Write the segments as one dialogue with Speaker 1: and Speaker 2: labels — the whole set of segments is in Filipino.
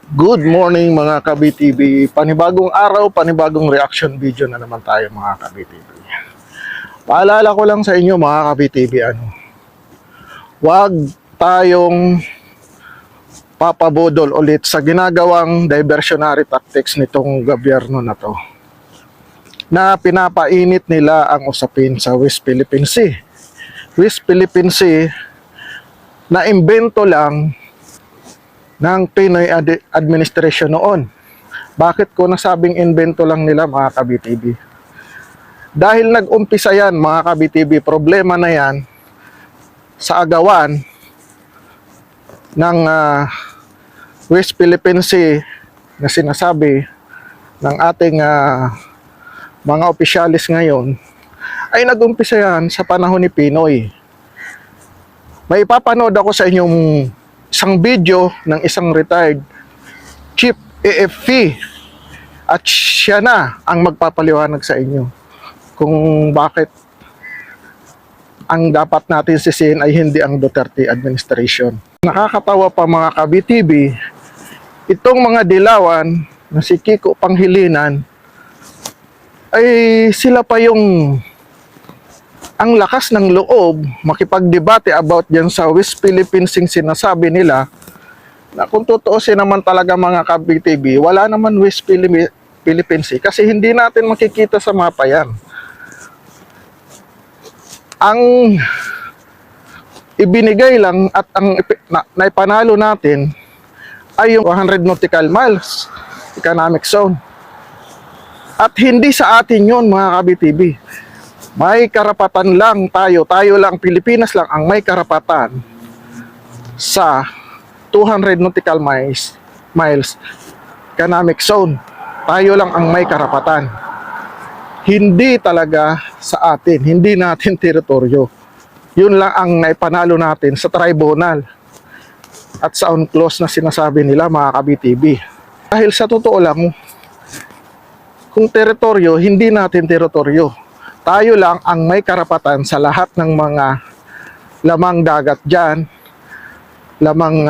Speaker 1: Good morning mga ka-BTV. Panibagong araw, panibagong reaction video na naman tayo mga ka-BTV. Paalala ko lang sa inyo mga ka-BTV, huwag tayong papabudol ulit sa ginagawang diversionary tactics nitong gobyerno na to, na pinapainit nila ang usapin sa West Philippine Sea. West Philippine Sea na imbento lang ng Pinoy administration noon. Bakit ko nasabing invento lang nila mga ka-BTV? Dahil nag-umpisa yan mga ka-BTV, problema na yan sa agawan ng West Philippine Sea na sinasabi ng ating mga opisyalis ngayon, ay nag-umpisa yan sa panahon ni Pinoy. May ipapanood ako sa inyong isang video ng isang retired chief AFP at siya na ang magpapaliwanag sa inyo kung bakit ang dapat natin sisihin ay hindi ang Duterte administration. Nakakatawa pa mga ka-BTV, itong mga dilawan na si Kiko Panghilinan ay sila pa yung ang lakas ng loob makipagdebate about dyan sa West Philippine Sea. Sinasabi nila na kung tutuusin naman talaga mga ka-BTV, wala naman West Philippine Sea kasi hindi natin makikita sa mapa yan. Ang ibinigay lang at ang naipanalo natin ay yung 100 nautical miles economic zone. At hindi sa atin yun mga ka-BTV. May karapatan lang tayo lang, Pilipinas lang ang may karapatan sa 200 nautical miles economic zone. Tayo lang ang may karapatan. Hindi talaga sa atin, hindi natin teritoryo. Yun lang ang naipanalo natin sa tribunal at sa UNCLOS na sinasabi nila mga ka-BTV. Dahil sa totoo lang, kung teritoryo, hindi natin teritoryo. Tayo lang ang may karapatan sa lahat ng mga lamang dagat dyan, lamang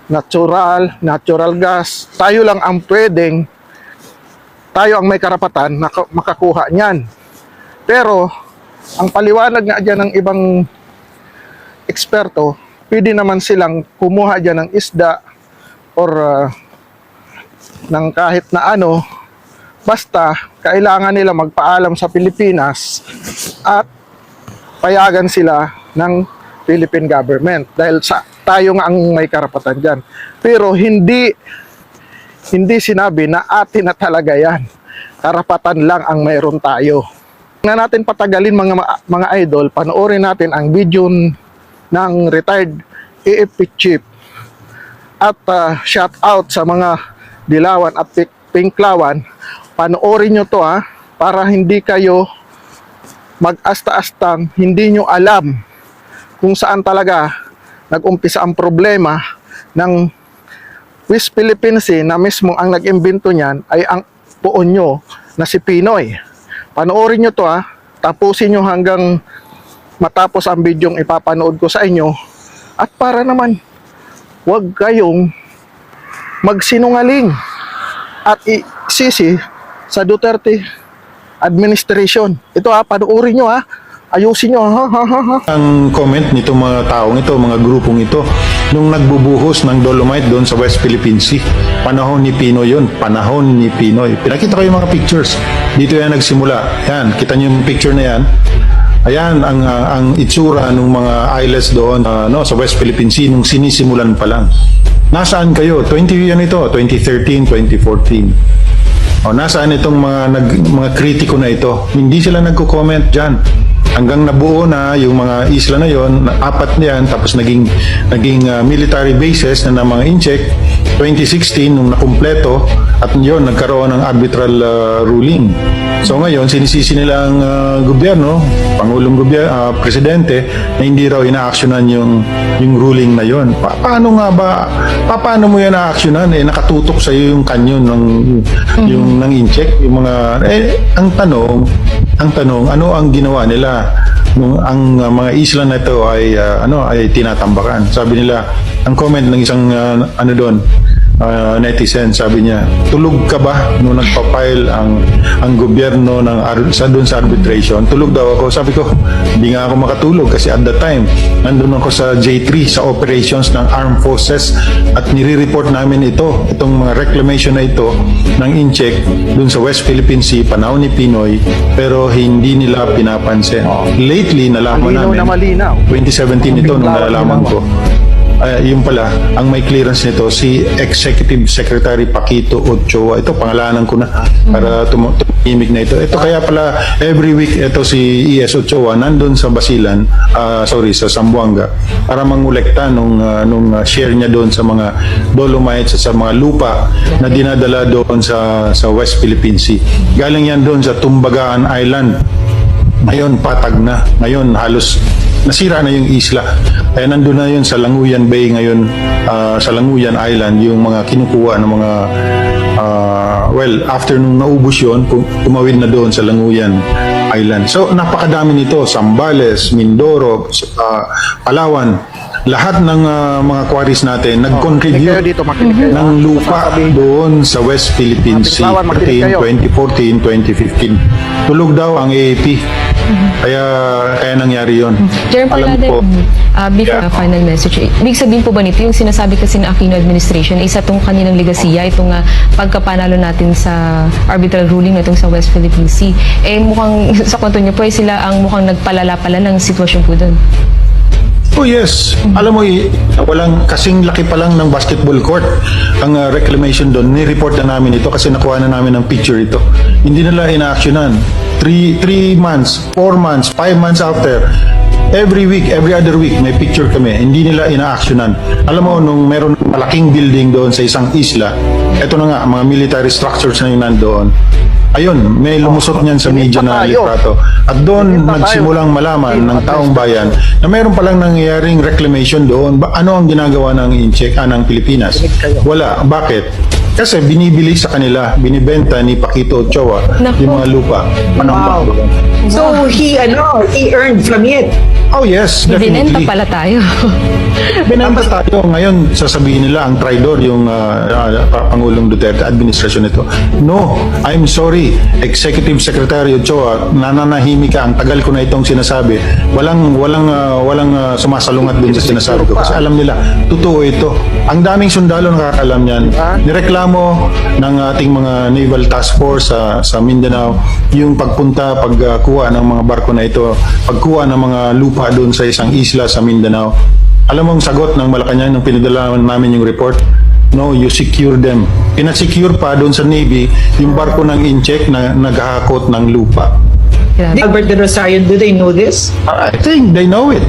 Speaker 1: natural gas. Tayo lang ang pwedeng, tayo ang may karapatan na makakuha niyan. Pero, ang paliwanag nga dyan ng ibang eksperto, pwede naman silang kumuha dyan ng isda or ng kahit na ano, basta kailangan nila magpaalam sa Pilipinas at payagan sila ng Philippine government dahil tayo nga ang may karapatan dyan. Pero hindi sinabi na atin na talaga yan. Karapatan lang ang mayroon tayo. Na natin patagalin mga idol, panoorin natin ang video ng retired AFP chief at shout out sa mga dilawan at pinklawan. Panoorin nyo to para hindi kayo mag-asta-astang hindi nyo alam kung saan talaga nag-umpisa ang problema ng West Philippine Sea na mismo ang nag-imbento niyan ay ang puon nyo na si Pinoy. Panoorin nyo to tapusin nyo hanggang matapos ang bidyong ipapanood ko sa inyo at para naman huwag kayong magsinungaling at isisi sa Duterte administration. Ito panoorin nyo ayusin nyo
Speaker 2: Ang comment nito mga taong ito, mga grupong ito, nung nagbubuhos ng dolomite doon sa West Philippine Sea. Panahon ni Pinoy yun, panahon ni Pinoy. Pinakita ko yung mga pictures. Dito yan nagsimula. Yan, kita nyo yung picture na yan. Ayan ang itsura ng mga islets doon sa West Philippine Sea nung sinisimulan pa lang. Nasaan kayo? 2013, 2014. Nasaan itong mga kritiko na ito? Hindi sila nagko-comment dyan. Hanggang nabuo na yung mga isla na yon, apat na yan, tapos naging military bases na mga incheck. 2016 nung nakumpleto at yun nagkaroon ng arbitral ruling. So ngayon sinisisi nila ang gobyerno, pangulong presidente na hindi raw inaaksyonan yung ruling na yon. Paano nga ba? Paano mo yan aaksyonan? Nakatutok sa iyo yung kanyon ng incheck, yung mga ang tanong Ang tanong, ano ang ginawa nila nung ang mga isla na ito ay ay tinatambakan? Sabi nila, ang comment ng isang netizen, sabi niya, tulog ka ba nung nagpa-file ang gobyerno doon sa arbitration? Tulog daw ako. Sabi ko, hindi nga ako makatulog kasi at the time, nandun ako sa J3, sa operations ng Armed Forces at nire-report namin itong mga reclamation na ito ng incheck doon sa West Philippine Sea, panahon ni Pinoy, pero hindi nila pinapansin. Lately, nalaman
Speaker 1: Malinaw
Speaker 2: namin,
Speaker 1: na malinaw.
Speaker 2: 2017 ito nung nalalaman ko. Yung pala, ang may clearance nito, si Executive Secretary Paquito Ochoa. Ito, pangalanan ko na para tumimik na ito. Ito kaya pala, every week, ito si ES Ochoa nandun sa Basilan, sa Zamboanga, para mangolekta nung share niya doon sa mga dolomites at sa mga lupa na dinadala doon sa West Philippine Sea. Galing yan doon sa Tumbagaan Island. Ngayon, patag na. Ngayon, halos nasira na yung isla. Kaya nandun na yun sa Languyan Bay ngayon, sa Languyan Island, yung mga kinukuha ng mga, after nung naubos yun, tumawid na doon sa Languyan Island. So, napakadami nito. Sambales, Mindoro, Palawan, lahat ng mga quarries natin nag-contribute
Speaker 1: Dito, makinig kayo.
Speaker 2: ng lupa doon sa West Philippine Sea
Speaker 1: Makinig kayo.
Speaker 2: 2014, 2015. Tulog daw ang AAP. Kaya nangyari yon.
Speaker 3: General Palade, before the final message, ibig sabihin po ba nito, yung sinasabi kasi ng Aquino administration, isa itong kanilang legasiya, itong pagkapanalo natin sa arbitral ruling na itong sa West Philippine Sea, mukhang sa kwento niyo po, sila ang mukhang nagpalala ng sitwasyon po doon.
Speaker 2: Oh yes. Alam mo, walang kasing laki pa lang ng basketball court ang reclamation doon. Ni-report na namin ito kasi nakuha na namin ng picture ito. Hindi nila ina-actionan. 3 months, 4 months, 5 months after, every week, every other week, may picture kami. Hindi nila ina-actionan. Alam mo, nung meron malaking building doon sa isang isla, ito na nga, mga military structures na yung nandoon. Ayun, may lumusot niyan sa media na litrato. At doon nagsimulang malaman ng taong bayan na mayroon palang nangyayaring reclamation doon. Ano ang ginagawa ng incheck ng Pilipinas? Wala. Bakit? Kasi binibili sa kanila, binibenta ni Paquito Ochoa yung mga lupa.
Speaker 4: Wow. So he earned from it.
Speaker 2: Oh yes,
Speaker 3: Ibinenta
Speaker 2: definitely.
Speaker 3: pala tayo.
Speaker 2: Binenta tayo. Ngayon, sasabihin nila ang traidor yung Pangulong Duterte, administrasyon nito. No, I'm sorry. Executive Secretary Ochoa, nananahimik ka. Ang tagal ko na itong sinasabi. Walang sumasalungat din sa sinasabi ko. Kasi alam nila, totoo ito. Ang daming sundalo nakakalam yan. Nireklamo ng ating mga Naval Task Force sa Mindanao yung pagkuha ng mga barko na ito, pagkuha ng mga lupa doon sa isang isla sa Mindanao. Alam mo ang sagot ng Malacanang nung pinadala namin yung report? No, you secure them. Pinasecure pa doon sa Navy yung barko ng incheck na naghahakot ng lupa.
Speaker 4: Albert de Rosario, do they know this?
Speaker 2: I think they know it.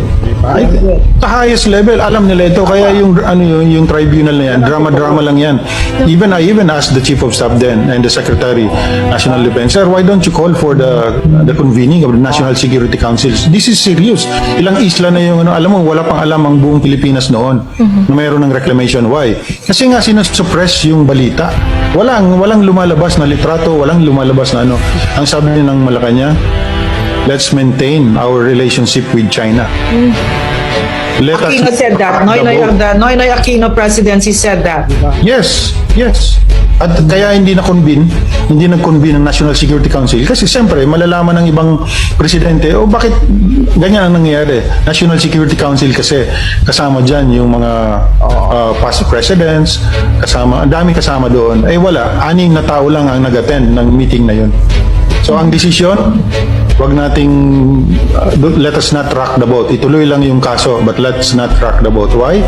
Speaker 2: Sa highest level, alam nila ito. Kaya yung tribunal na yan, drama lang yan. I even asked the Chief of Staff then and the Secretary, National Defense, sir, why don't you call for the convening of the National Security Councils? This is serious. Ilang isla na yung alam mo, wala pang alam ang buong Pilipinas noon na mayroon ng reclamation. Why? Kasi nga sinusuppress yung balita. Walang lumalabas na litrato, walang lumalabas na Ang sabi ng Malacanang, let's maintain our relationship with China. Let
Speaker 4: Aquino said that. Noynoy Aquino presidency said that.
Speaker 2: Yes. At kaya hindi nag-convene ang National Security Council kasi siyempre malalaman ng ibang presidente bakit ganyan ang nangyayari. National Security Council kasi kasama dyan yung mga past presidents, ang dami kasama doon. Wala, 6 na tao lang ang nag-attend ng meeting na yun. So ang desisyon, wag nating let us not rock the boat. Ituloy lang yung kaso, but let's not rock the boat. Why?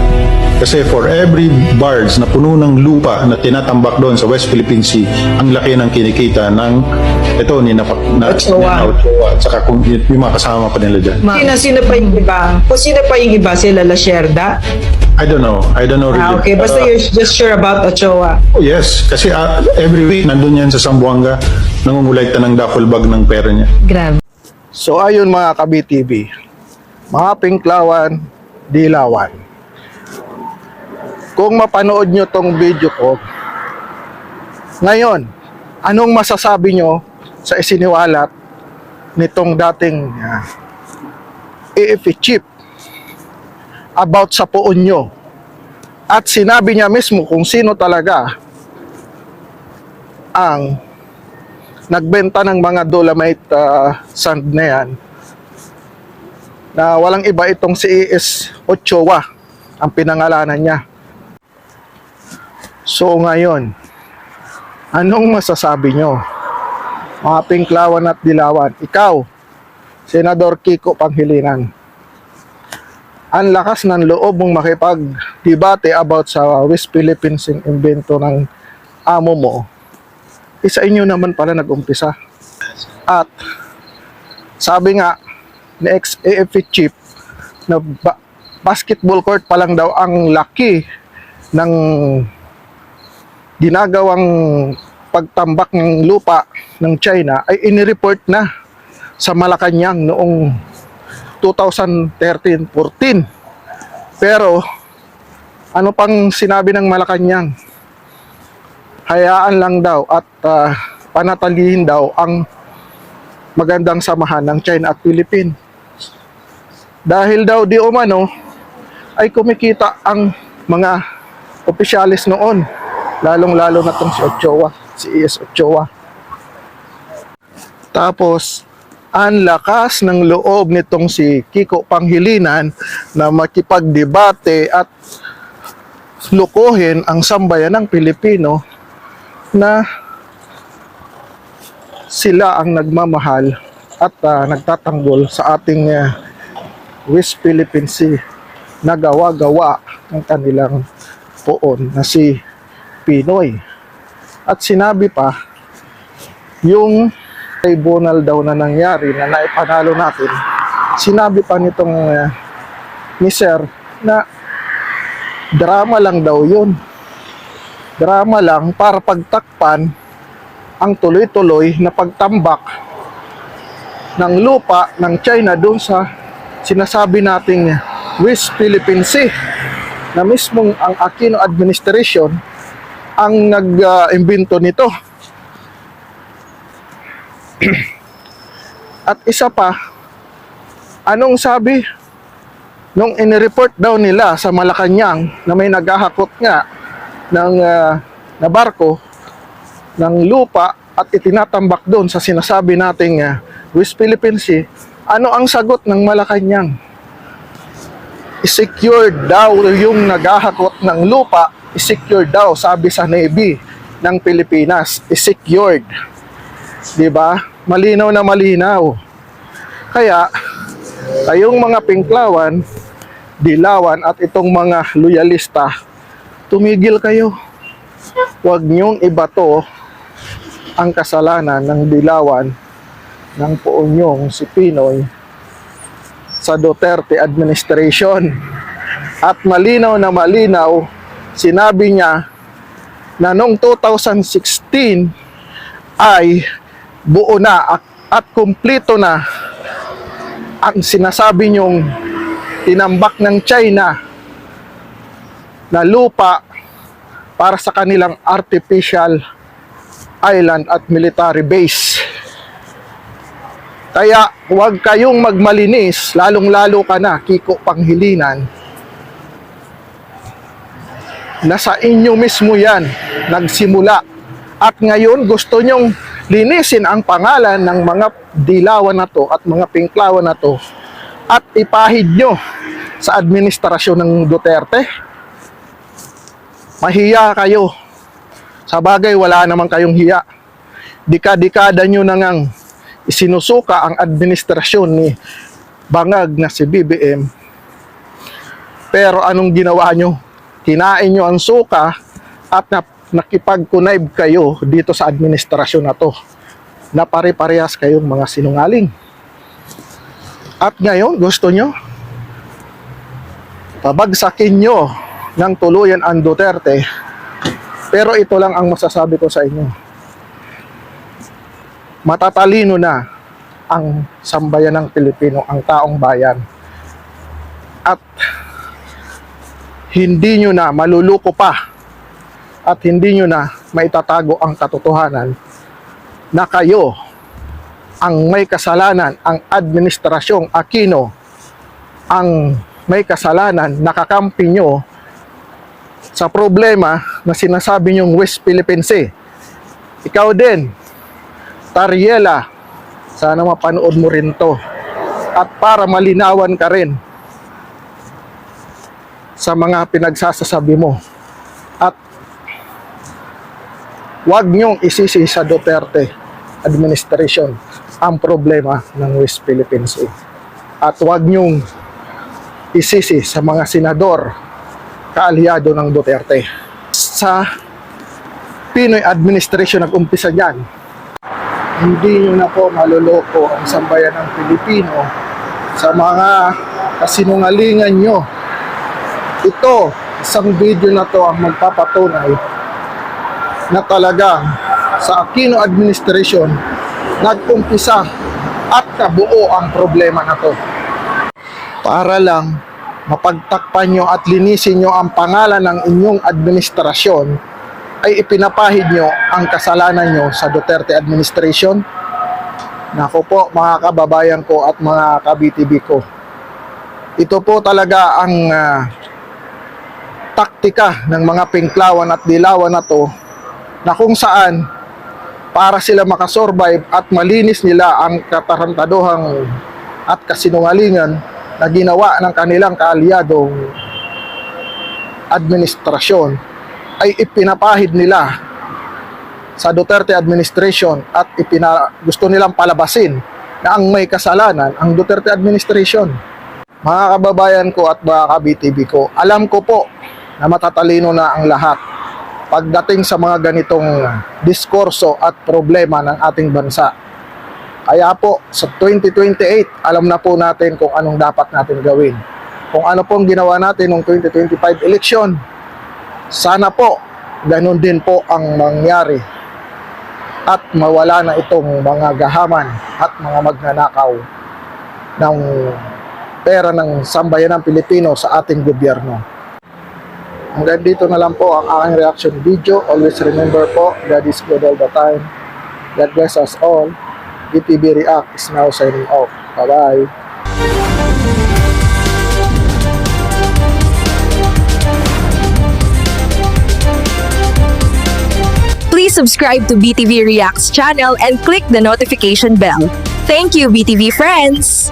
Speaker 2: Kasi for every barge na puno ng lupa na tinatambak doon sa West Philippine Sea, ang laki ng kinikita ng
Speaker 4: Ochoa.
Speaker 2: At saka kung yung mga kasama pa nila dyan.
Speaker 4: Sino pa yung iba? Kung sino pa yung iba? Sila Lasherda?
Speaker 2: I don't know really.
Speaker 4: Okay, basta you're just sure about Ochoa.
Speaker 2: Oh yes, kasi every week nandun yan sa Zamboanga, nangungulekta ng duffel bag ng pera niya.
Speaker 3: Grabe.
Speaker 1: So ayun mga ka-BTV, mga Pinklawan, Dilawan. Kung mapanood nyo tong video ko, ngayon, anong masasabi nyo sa isiniwalat nitong dating AFP chief about sa poon nyo. At sinabi niya mismo kung sino talaga ang nagbenta ng mga dolomite sand na yan, na walang iba itong si E.S. Ochoa ang pinangalanan niya. So ngayon, anong masasabi nyo, mga Pinklawan at Dilawan? Ikaw, Senador Kiko Pangilinan, ang lakas ng loob mong makipag-debate about sa West Philippines invento ng amo mo, isa inyo naman pala nag-umpisa. At sabi nga ni ex-AFP chief na basketball court pa lang daw ang laki ng ginagawang pagtambak ng lupa ng China ay inireport na sa Malacanang noong 2013-14. Pero ano pang sinabi ng Malacanang? Hayaan lang daw at panatilihin daw ang magandang samahan ng China at Philippines. Dahil daw di umano ay kumikita ang mga opisyalis noon, lalong-lalo na tong si Ochoa, si E.S. Ochoa. Tapos ang lakas ng loob nitong si Kiko Pangilinan na makipagdebate at lukuhin ang sambayan ng Pilipino na sila ang nagmamahal at nagtatanggol sa ating West Philippine Sea na gawa-gawa ng kanilang poon na si Pinoy. At sinabi pa, yung tribunal daw na nangyari na naipanalo natin, sinabi pa nitong ni Sir na drama lang daw yun. Drama lang para pagtakpan ang tuloy-tuloy na pagtambak ng lupa ng China doon sa sinasabi nating West Philippine Sea, na mismong ang Aquino administration ang nag-imbento nito. At isa pa, anong sabi nung inireport daw nila sa Malacanang na may naghahakot nga ng na barko ng lupa at itinatambak doon sa sinasabi nating West Philippine Sea, ano ang sagot ng Malacanang? Secured daw yung naghahakot ng lupa, secured daw, sabi sa Navy ng Pilipinas, secured. 'Di ba? Malinaw na malinaw. Kaya kayong mga Pinklawan, Dilawan at itong mga loyalista, tumigil kayo. Huwag niyong ibato ang kasalanan ng Dilawan ng poon niyong si Pinoy sa Duterte administration. At malinaw na malinaw, sinabi niya na noong 2016 ay buo na at kumpleto na ang sinasabi niyong tinambak ng China na lupa para sa kanilang artificial island at military base. Kaya huwag kayong magmalinis, lalong-lalo ka na, Kiko Pangilinan. Nasa inyo mismo yan, nagsimula. At ngayon gusto nyong linisin ang pangalan ng mga Dilawan na to at mga Pinklawan na to at ipahid nyo sa administrasyon ng Duterte. Mahiya kayo. Sa bagay, wala naman kayong hiya. Dika-dekada nyo na ngang isinusuka ang administrasyon ni Bangag na si BBM. Pero anong ginawa nyo? Kinain nyo ang suka at nakipag-connive kayo dito sa administrasyon na to, na pare-parehas kayong mga sinungaling. At ngayon, gusto nyo pabagsakin nyo ng tuluyan ang Duterte. Pero ito lang ang masasabi ko sa inyo. Matatalino na ang sambayan ng Pilipino, ang taong bayan. At hindi nyo na maluluko pa at hindi nyo na maitatago ang katotohanan na kayo ang may kasalanan, ang administrasyong Aquino, ang may kasalanan, nakakampi nyo sa problema na sinasabi nyong West Philippine Sea. Ikaw din, Tariela, sana mapanood mo rin to. At para malinawan ka rin sa mga pinagsasasabi mo. At huwag nyong isisi sa Duterte administration ang problema ng West Philippine Sea. At huwag nyong isisi sa mga senador kaalyado ng Duterte. Sa Pinoy administration nag-umpisa dyan. Hindi nyo na po maluloko ang sambayan ng Pilipino sa mga kasinungalingan nyo. Ito, isang video na to ang magpapatunay na talagang sa Aquino administration nag-umpisa at nabuo ang problema na to. Para lang mapagtakpan nyo at linisin nyo ang pangalan ng inyong administrasyon, ay ipinapahid nyo ang kasalanan nyo sa Duterte administration. Nako po mga kababayan ko at mga ka-BTV ko, ito po talaga ang taktika ng mga pinklawan at dilawan na to, na kung saan para sila makasurvive at malinis nila ang katarantaduhang at kasinungalingan na ginawa ng kanilang kaalyadong administrasyon, ay ipinapahid nila sa Duterte administration at gusto nilang palabasin na ang may kasalanan ang Duterte administration. Mga kababayan ko at mga ka-BTV ko, alam ko po na matatalino na ang lahat pagdating sa mga ganitong diskurso at problema ng ating bansa. Kaya po, sa 2028, alam na po natin kung anong dapat natin gawin. Kung ano pong ginawa natin noong 2025 election, sana po, ganun din po ang mangyari at mawala na itong mga gahaman at mga magnanakaw ng pera ng sambayan ng Pilipino sa ating gobyerno. Hanggang dito na lang po ang aking reaction video. Always remember po, God is good all the time. God bless us all. BTV React is now signing off. Bye-bye.
Speaker 5: Please subscribe to BTV Reacts channel and click the notification bell. Thank you, BTV friends!